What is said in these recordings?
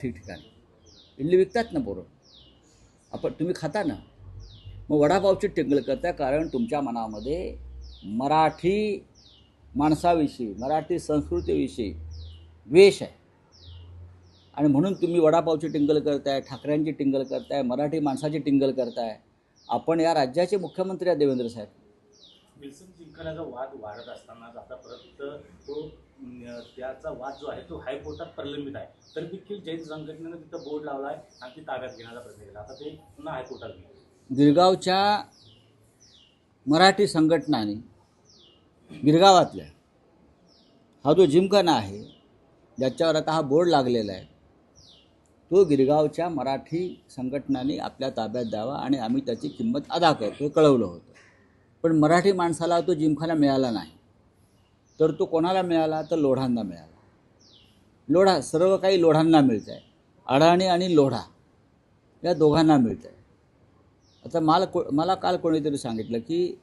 ठिकठिकाणी इडली विकतात ना पोरं, आपण तुम्ही खाता ना, मग वडापावची टिंगल करताय कारण तुमच्या मनामध्ये मराठी माणसाविषयी मराठी संस्कृतीविषयी द्वेष आहे आणि म्हणून तुम्ही वडापावची टिंगल करताय, ठाकऱ्यांची टिंगल करताय, मराठी माणसाची टिंगल करताय. आपण या राज्याचे मुख्यमंत्री आहेत देवेंद्र साहेब. विल्सन जिंकण्याचा वाद वाढत असतानाच आता परत तो त्याचा वाद जो आहे तो हायकोर्टात प्रलंबित आहे, तरी देखील जैन संघटनेनं तिथं बोर्ड लावला आहे आणि ती ताब्यात घेण्याचा प्रयत्न केला. आता ते पुन्हा हायकोर्टात गेले. गिरगावच्या मराठी संघटनाने गिरगावातल्या हा जो जिमखाना आहे ज्याच्यावर आता हा बोर्ड लागलेला आहे तो गिरगावच्या मराठी संघटनाने आपल्या ताब्यात द्यावा आणि आम्ही त्याची किंमत अदा करतो कळवलं होतं. पण मराठी माणसाला तो जिमखाना मिळाला नाही. तर तो कोणाला मिळाला तर लोढांना मिळाला. लोढा सर्व काही लोढांना मिळतं आहे. अडाणी आणि लोढा या दोघांना मिळतं आहे. आता मला काल कोणीतरी सांगितलं की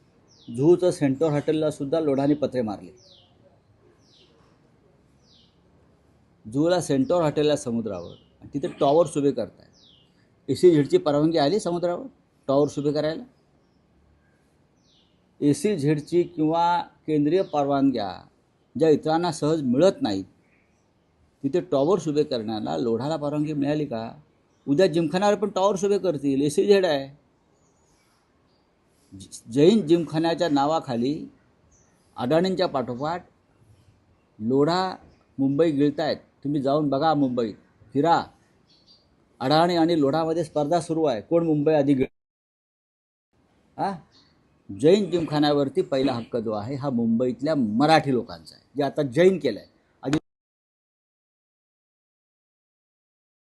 झूचं सेंटर हॉटेलला सुद्धा लोढांनी पत्रे मारले. झूला सेंटर हॉटेलला समुद्रावर तिथे टॉवर्स उभे करताय. SEZची परवानगी आली समुद्रावर टॉवर्स उभे करायला? SEZची किंवा केंद्रीय परवानग्या ज्या इतरांना सहज मिळत नाहीत तिथे टॉवर्स उभे करण्याला लोढाला परवानगी मिळाली का? उद्या जिमखान्यावर पण टॉवर्स उभे करतील. SEZ आहे. जैन जिमखान्याच्या नावाखाली अडाणींच्या पाठोपाठ लोढा मुंबई गिळतायत. तुम्ही जाऊन बघा, मुंबईत फिरा. अडाणी आणि लोढामध्ये स्पर्धा सुरू आहे, कोण मुंबई आधी गिळ. जैन जिमखान्यावरती पहिला हक्क जो आहे हा मुंबईतल्या मराठी लोकांचा आहे, जे आता जैन केलं आहे.